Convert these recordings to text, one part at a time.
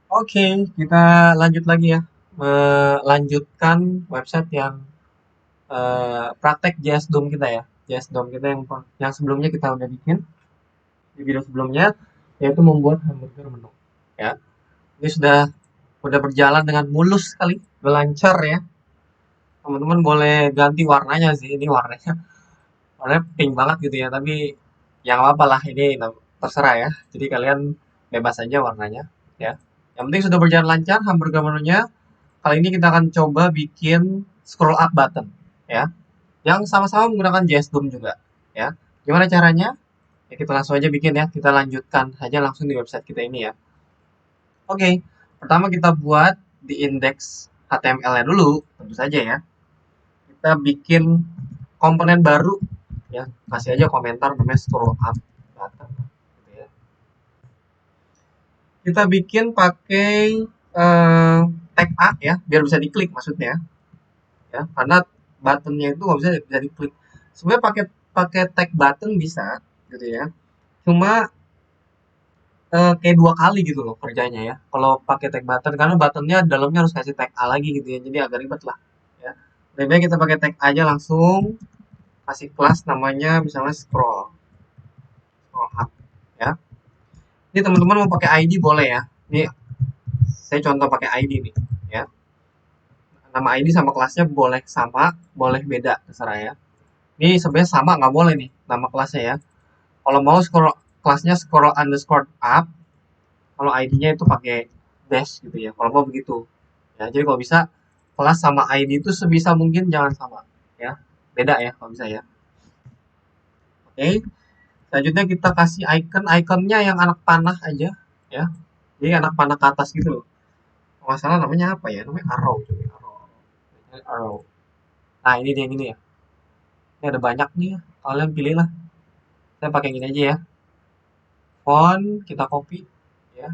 Oke, kita lanjut lagi ya. Melanjutkan website yang praktek JS DOM kita ya. JS DOM kita yang sebelumnya kita udah bikin di video sebelumnya, yaitu membuat hamburger menu. Ya, ini sudah berjalan dengan mulus sekali, lancar ya. Teman-teman boleh ganti warnanya sih. Ini warnanya pink banget gitu ya. Tapi yang apa lah ini terserah ya. Jadi kalian bebas aja warnanya ya. Yang penting sudah berjalan lancar hamburger menunya. Kali ini kita akan coba bikin scroll up button ya, yang sama-sama menggunakan JS DOM juga ya. Gimana caranya? Ya kita langsung aja bikin ya. Kita lanjutkan aja langsung di website kita ini ya. Oke, pertama kita buat di indeks HTML-nya dulu, tentu saja ya. Kita bikin komponen baru ya. Kasih aja komentar namanya scroll up button gitu ya. Kita bikin pakai tag A ya, biar bisa diklik maksudnya ya, karena buttonnya itu nggak bisa diklik. Sebenarnya pakai pakai tag button bisa gitu ya, cuma kayak dua kali gitu loh kerjanya ya kalau pakai tag button, karena buttonnya dalamnya harus kasih tag A lagi gitu ya, jadi agak ribet lah ya. Lebih baik kita pakai tag aja langsung, kasih kelas namanya misalnya scroll up ya. Ini teman-teman mau pakai ID boleh ya. Ini saya contoh pakai ID nih ya. Nama ID sama kelasnya boleh sama, boleh beda, terserah ya. Ini sebenarnya sama nggak boleh nih nama kelasnya ya. Kalau mau scroll kelasnya scroll underscore up, kalau ID-nya itu pakai dash gitu ya. Kalau mau begitu. Ya, jadi kalau bisa kelas sama ID itu sebisa mungkin jangan sama ya. Beda ya kalau bisa ya. Oke. Selanjutnya kita kasih icon-iconnya yang anak panah aja ya. Jadi anak panah ke atas gitu loh. Kalau nggak salah namanya apa ya? Namanya arrow, coba arrow. Arrow. Nah, ini dia yang ini ya. Ini ada banyak nih ya. Kalian pilih lah. Saya pakai yang ini aja ya. Font kita copy ya.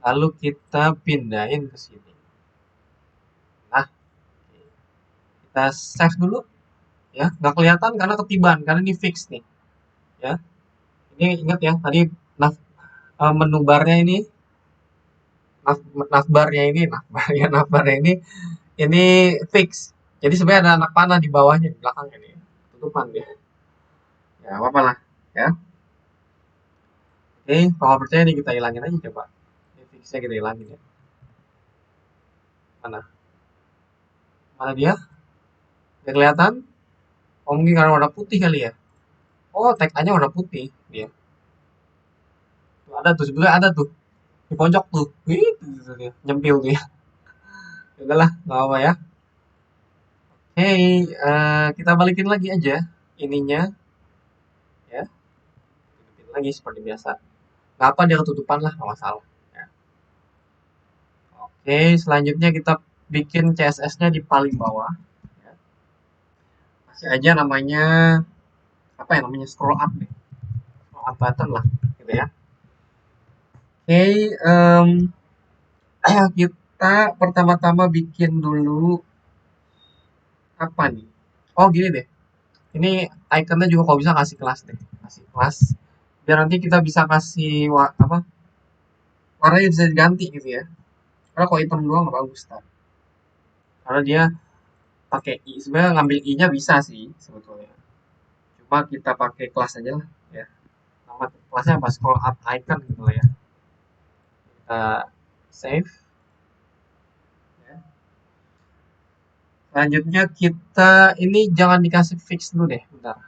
Lalu kita pindahin ke sini. Nah, kita save dulu ya. Nggak kelihatan karena ketiban, karena ini fix nih ya. Ini ingat ya, tadi menu barnya ini, navbarnya ini, navbarnya ini fix. Jadi sebenarnya ada anak panah di bawahnya, di belakangnya nih. Tutupan dia. Ya, apa-apa lah ya. Oke, kalau percaya nih kita hilangin aja coba. Ini fixnya kita hilangin ya. Mana? Mana dia? Nggak kelihatan? Oh, mungkin karena warna putih kali ya. Oh, tag-nya warna putih dia. Tuh, ada tuh, sebenarnya ada tuh. Di pojok tuh. Wih, tuh dia. Nyempil tuh ya. Ya udahlah, nggak apa ya. Hey, kita balikin lagi aja ininya ya. Balikin lagi seperti biasa. Nggak apa dia ketutupan lah, nggak masalah. Ya. Oke, selanjutnya kita bikin CSS-nya di paling bawah. Ya. Kasih aja namanya apa ya, namanya scroll up nih. Scroll up button lah, gitu ya. Oke, kita pertama-tama bikin dulu apa nih? Oh gini deh, ini ikonnya juga kalau bisa kasih kelas deh, kasih kelas. Biar nanti kita bisa kasih apa? Warnanya bisa diganti gitu ya. Karena kalau hitam doang nggak bagus kan. Karena dia pakai i, sebenarnya ngambil i-nya bisa sih sebetulnya. Cuma kita pakai kelas aja lah ya. Nama kelasnya apa? Scroll up icon gitu lah ya. Kita save. Ya. Selanjutnya kita ini jangan dikasih fix dulu deh, bentar.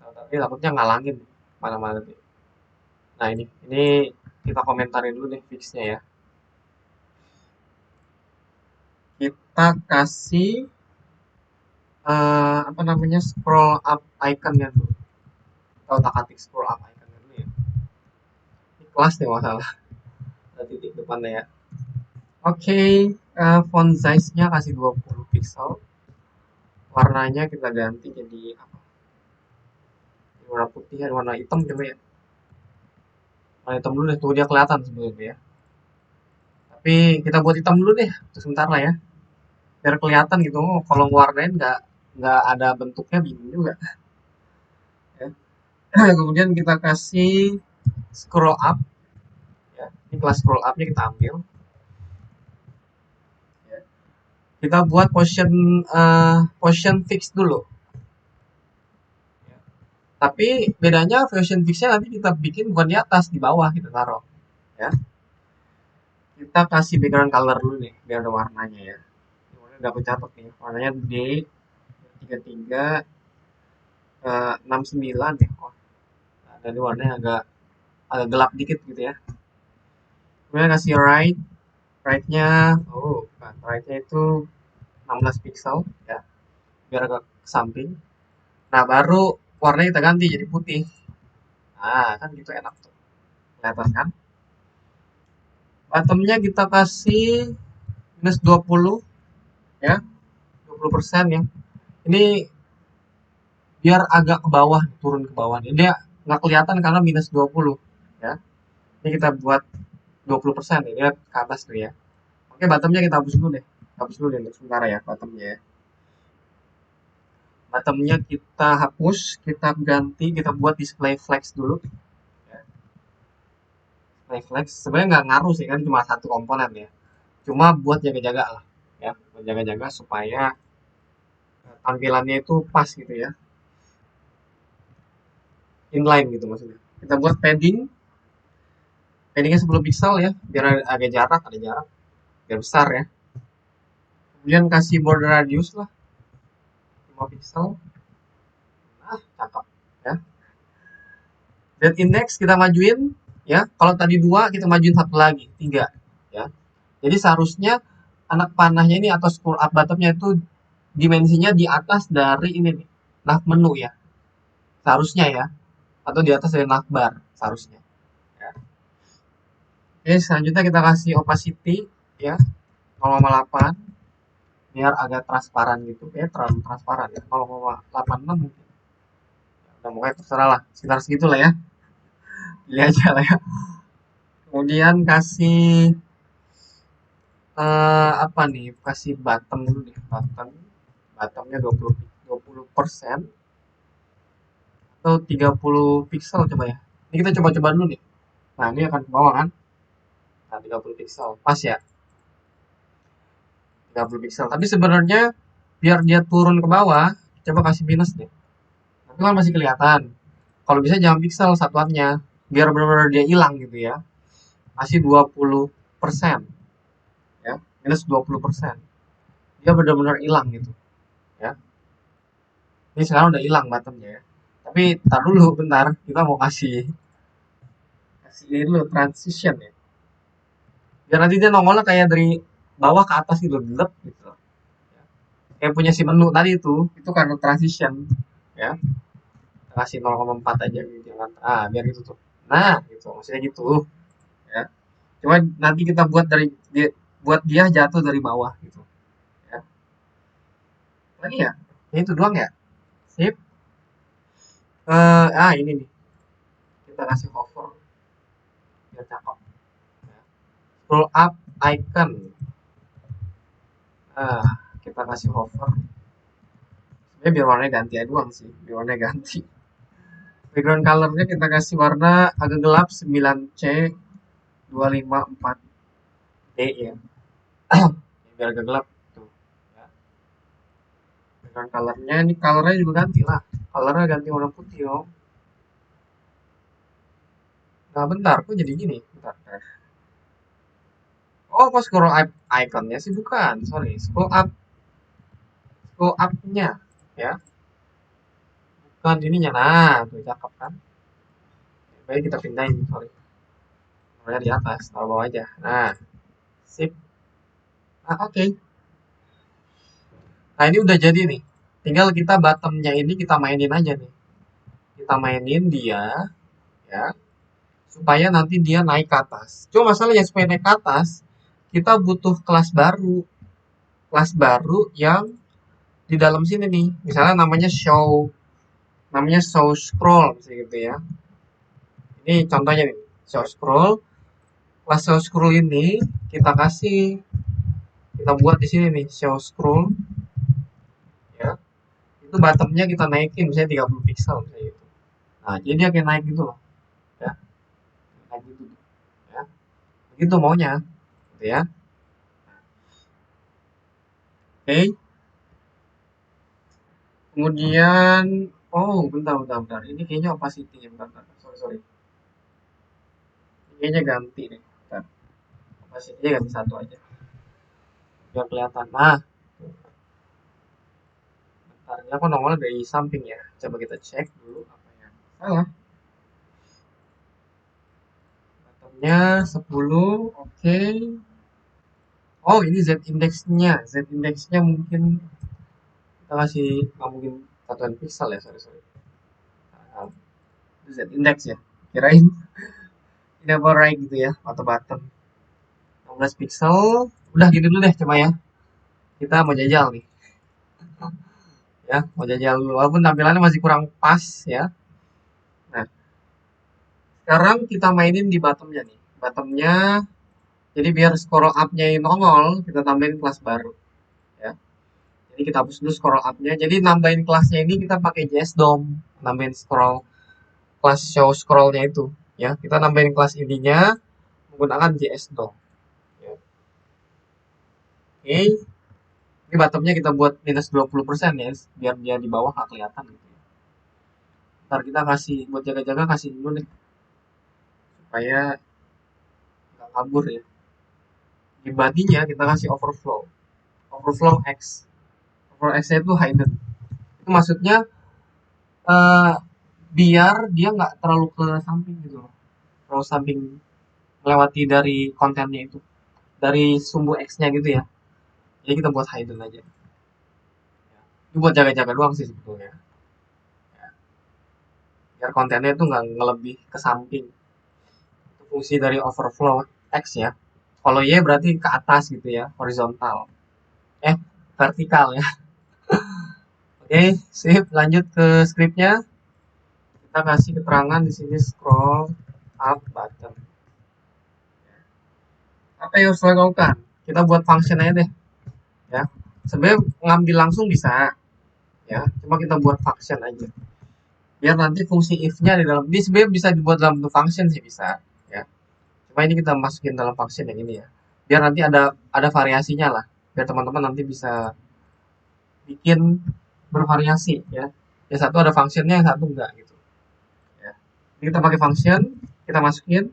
Tapi takutnya ngalangin mana-mana nih. Nah ini kita komentarin dulu deh fixnya ya. Kita kasih apa namanya scroll up iconnya dulu. Kita otak atik scroll up iconnya dulu ya. Ini kelas nih masalah. Ada titik depannya ya. Oke, font size-nya kasih 20 pixel. Warnanya kita ganti jadi apa? Warna putih dan warna hitam coba ya. Warna hitam dulu deh, tuh dia kelihatan sebenarnya ya. Tapi kita buat hitam dulu deh, untuk sebentar lah ya. Biar kelihatan gitu. Oh, kalau ngewarnain nggak ada bentuknya bingung juga. Ya. Kemudian kita kasih scroll up ya. Ini kelas scroll up-nya kita ambil. Kita buat position fix dulu. Tapi bedanya position fix-nya nanti kita bikin bukan di atas, di bawah kita taruh. Ya. Kita kasih background color dulu nih, biar ada warnanya ya. Ini udah aku catat nih, warnanya D33 69 ya. Oh, nah, dan ini warnanya agak gelap dikit gitu ya. Kemudian kasih right-nya, right-nya itu 16 pixel ya, biar agak ke samping. Nah, baru warnanya kita ganti jadi putih. Nah, kan gitu enak tuh. Kelihatan kan? Bottomnya kita kasih minus 20 ya, 20% ya. Ini biar agak ke bawah, turun ke bawah. Ini dia nggak kelihatan karena minus 20 ya. Ini kita buat 20% ya, dia ke atas tuh ya. Oke, bottomnya kita hapus dulu deh. Hapus dulu deh untuk sementara ya, bottomnya ya. Bottomnya kita hapus, kita ganti, kita buat display flex dulu. Ya. Display flex sebenarnya nggak ngaruh sih, kan cuma satu komponen ya. Cuma buat jaga-jaga lah ya, buat jaga-jaga supaya tampilannya itu pas gitu ya, inline gitu maksudnya. Kita buat paddingnya 10 pixel ya, biar agak jarak, ada jarak, biar besar ya. Kemudian kasih border radius lah 5 pixel. Nah, cakep ya. Dan index kita majuin ya. Kalau tadi 2 kita majuin satu lagi, 3 ya. Jadi seharusnya anak panahnya ini atau scroll up bottomnya itu dimensinya di atas dari ini nih, nav menu ya. Seharusnya ya. Atau di atas dari navbar seharusnya. Ya. Oke, selanjutnya kita kasih opacity ya 0,8 biar agak transparan gitu ya, terlalu transparan ya, 0,86 mungkin. Nah, pokoknya terserah lah, sekitar segitu lah ya, pilih aja lah ya. Kemudian kasih apa nih, kasih bottom dulu deh, bottomnya 20% atau 30 pixel coba ya. Ini kita coba-coba dulu nih. Nah, ini akan ke bawah kan. Nah, 30 pixel pas ya, 30 pixel. Tapi sebenarnya biar dia turun ke bawah, coba kasih minus deh. Tapi kan masih kelihatan. Kalau bisa jangan pixel satuannya, biar benar-benar dia hilang gitu ya. Kasih 20% ya, minus 20%. Dia benar-benar hilang gitu ya. Ini sekarang udah hilang bottomnya ya. Tapi tar dulu bentar, kita mau kasih ini dulu transition ya. Biar nanti dia nongolnya kayak dari bawah ke atas gitu, gelap gitu. Kayak punya si menu tadi itu karena transition ya. Kasih 0,4 aja gitu jangan. Ah, biar gitu tuh. Nah, gitu. Maksudnya gitu ya. Cuma nanti kita buat dia jatuh dari bawah gitu ya. Lagi ya? Ini itu doang ya? Sip. Ini nih. Kita kasih hover biar cakep. Ya. Scroll up icon. Nah, kita kasih hover. Sebenarnya biar warnanya ganti aja doang sih. Biar warnanya ganti. Background colornya kita kasih warna agak gelap 9C 254D ya. Biar agak gelap tuh. Ya. Background colornya ini colornya juga ganti lah. Colornya ganti warna putih dong. Nah, bentar, kok jadi gini? Bentar, bentar. Oh, kok scroll up iconnya sih bukan. Sorry, scroll up-nya ya. Bukan ininya. Nah, tuh cakep kan. Baik kita pindahin, sorry. Taruhnya di atas, taruh bawah aja. Nah, sip. Oke. Okay. Nah, ini udah jadi nih. Tinggal kita bottomnya ini kita mainin aja nih. Kita mainin dia ya supaya nanti dia naik ke atas. Cuma masalahnya supaya naik ke atas, kita butuh kelas baru. Kelas baru yang di dalam sini nih. Misalnya namanya show scroll misalnya gitu ya. Ini contohnya nih, show scroll. Kelas show scroll ini kita buat di sini nih, show scroll ya. Itu bottomnya kita naikin misalnya 30 pixel misalnya gitu. Nah, jadi dia kayak naik gitu loh. Ya. Naik gitu ya. itu maunya, gitu ya. Oke. Kemudian, oh bentar. Ini kayaknya opacity ya, bentar. Sorry. Ini kayaknya ganti deh. Bentar. Opacity-nya ganti satu aja, biar kelihatan. Nah, bentar. Ini aku nongolnya dari samping ya. Coba kita cek dulu apa yang salah. Bottomnya 10, oke. Oh, ini Z index-nya. Z index-nya mungkin kita kasih, nggak mungkin satuan pixel ya, sorry. Nah, Z index ya. Kirain ini apa right gitu ya, atau button. 16 pixel. Udah gitu dulu deh coba ya. Kita mau jajal nih. Ya, mau jajal dulu. Walaupun tampilannya masih kurang pas ya. Nah, sekarang kita mainin di bottomnya nih. Bottomnya, jadi biar scroll up-nya nongol, kita tambahin kelas baru. Ya. Jadi kita hapus dulu scroll up-nya. Jadi nambahin kelasnya ini kita pakai JS DOM. Nambahin kelas show scroll-nya itu. Ya, kita nambahin kelas ininya menggunakan JS DOM. Ya. Oke. Ini bottomnya kita buat minus 20% ya, biar dia di bawah nggak kelihatan gitu ya. Ntar kita kasih, buat jaga-jaga kasih dulu nih, supaya nggak kabur ya. Di bodinya kita kasih overflow X. Overflow X itu hidden. Itu maksudnya eh, biar dia nggak terlalu ke samping gitu loh. Terlalu samping melewati dari kontennya itu. Dari sumbu X-nya gitu ya. Jadi kita buat hidden aja. Itu buat jaga-jaga doang sih sebetulnya. Ya, biar kontennya itu nggak ngelebih ke samping. Itu fungsi dari overflow X ya. Kalau Y berarti ke atas gitu ya, horizontal. Eh, vertikal ya. Oke, sip. Lanjut ke scriptnya. Kita kasih keterangan di sini scroll up button. Apa yang harus dilakukan? Kita buat function aja deh. Ya, sebenarnya ngambil langsung bisa. Ya, cuma kita buat function aja. Biar nanti fungsi if-nya di dalam. Ini sebenarnya bisa dibuat dalam bentuk function sih bisa. Ya, cuma ini kita masukin dalam function yang ini ya. Biar nanti ada variasinya lah. Biar teman-teman nanti bisa bikin bervariasi ya. Yang satu ada functionnya, yang satu enggak gitu. Ya. Jadi kita pakai function, kita masukin,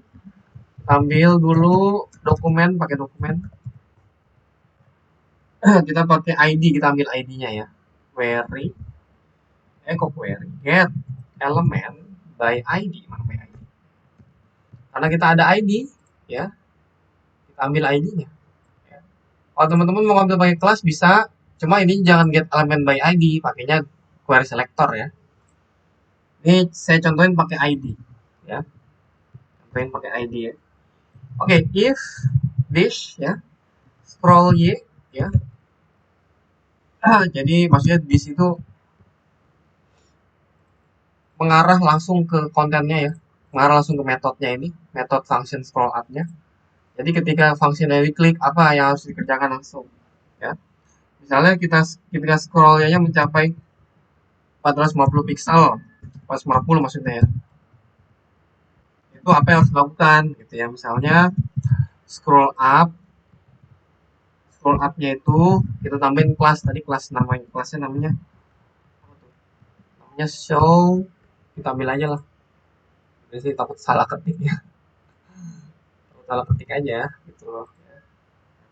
ambil dulu dokumen, pakai dokumen. Kita pakai ID, kita ambil ID-nya ya. Query, kok query, get element by ID, mana by ID? Karena kita ada ID, ya, kita ambil ID-nya. Ya. Kalau teman-teman mau ambil pakai kelas bisa, cuma ini jangan get element by ID, pakainya query selector ya. Ini saya contohin pakai ID, ya. Contohin pakai ID ya. Oke, if this ya, scroll y ya. Jadi maksudnya di situ mengarah langsung ke kontennya ya, mengarah langsung ke metodenya ini, metode function scroll up-nya. Jadi ketika functionnya diklik, apa yang harus dikerjakan langsung ya. Misalnya kita ketika scroll-nya mencapai 450 pixel, 450 maksudnya ya, itu apa yang harus dilakukan gitu ya. Misalnya scroll up, scroll up-nya itu kita tambahin kelas, tadi kelas namanya, kelasnya namanya show, kita ambil aja lah. Jadi takut salah ketik ya, takut salah ketik aja gitu loh.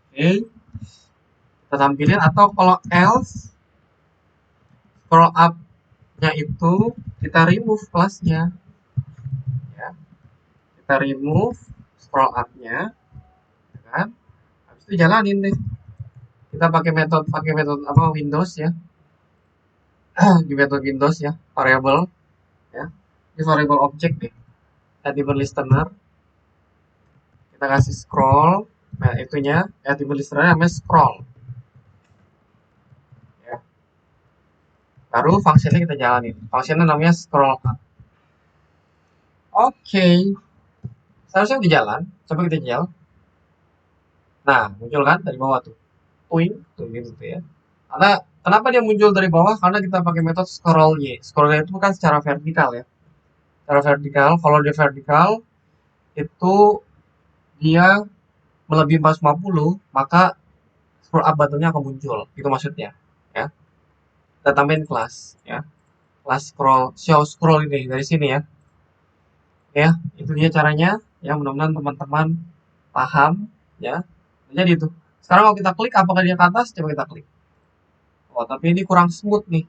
Oke, kita tampilin, atau kalau else scroll up nya itu kita remove kelasnya ya, kita remove scroll up nya ya kan, habis itu jalanin deh, kita pakai metode apa, Windows ya. Di metode Windows ya, variable ya, di variable object deh, attribute listener, kita kasih scroll, nah itunya attribute listener namanya scroll ya. Baru fungsinya kita jalanin, fungsinya namanya scroll up. Oke, seharusnya udah jalan, coba kita jalan. Nah, muncul kan dari bawah tuh, puing tuh gitu tuh ya. Karena kenapa dia muncul dari bawah? Karena kita pakai metode scroll y. Scroll y itu kan secara vertikal ya. Secara vertikal, kalau dia vertikal itu dia melebihi 450, maka scroll up buttonnya akan muncul. Itu maksudnya. Ya, kita tambahin kelas. Ya, kelas show scroll ini dari sini ya. Ya, itu dia caranya. Ya, mudah-mudahan teman-teman paham. Ya, jadi itu. Sekarang kalau kita klik, apakah dia ke atas? Coba kita klik. Oh, tapi ini kurang smooth nih.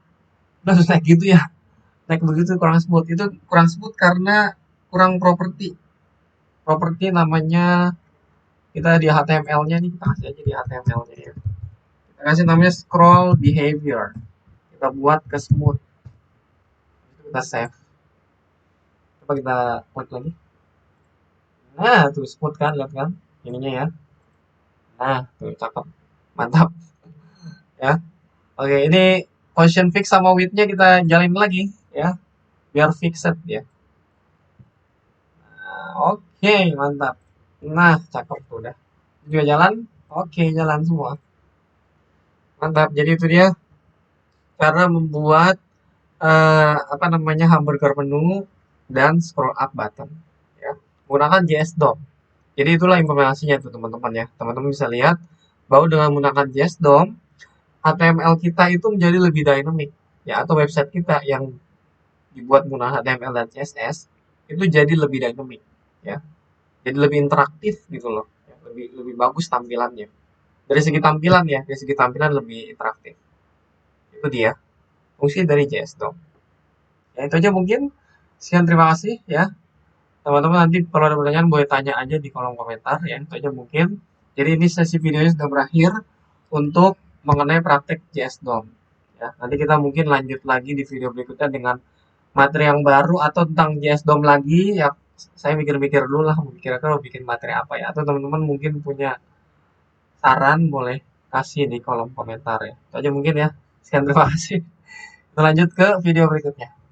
Udah harus naik gitu ya. Naik begitu kurang smooth. Itu kurang smooth karena kurang properti. Properti namanya, kita di HTML-nya nih, kita kasih aja di HTML-nya ya. Kita kasih namanya scroll behavior. Kita buat ke smooth. Itu kita save. Coba kita klik lagi. Nah, tuh smooth kan, lihat kan? Ininya ya. Nah, tuh cakep. Mantap ya. Oke, ini position fix sama width-nya kita jalin lagi ya, biar fixed ya. Nah, oke, mantap. Nah, cakep tuh udah. Juga jalan? Oke, jalan semua. Mantap. Jadi itu dia cara membuat apa namanya, hamburger menu dan scroll up button ya. Menggunakan JS DOM. Jadi itulah informasinya tuh teman-teman ya. Teman-teman bisa lihat bahwa dengan menggunakan JS DOM, HTML kita itu menjadi lebih dynamic ya, atau website kita yang dibuat menggunakan HTML dan CSS itu jadi lebih dynamic ya. Jadi lebih interaktif gitu loh. Ya, lebih lebih bagus tampilannya. Dari segi tampilan ya, dari segi tampilan lebih interaktif. Itu dia fungsi dari JS DOM. Ya itu aja mungkin. Sekian, terima kasih ya. Teman-teman nanti kalau ada pertanyaan boleh tanya aja di kolom komentar ya. Itu aja mungkin. Jadi ini sesi videonya sudah berakhir untuk mengenai praktek JS DOM. Ya, nanti kita mungkin lanjut lagi di video berikutnya dengan materi yang baru atau tentang JS DOM lagi ya. Saya mikir-mikir dulu lah, kira-kira mau bikin materi apa ya. Atau teman-teman mungkin punya saran boleh kasih di kolom komentar ya. Itu aja mungkin ya. Sekian, terima kasih. Kita lanjut ke video berikutnya.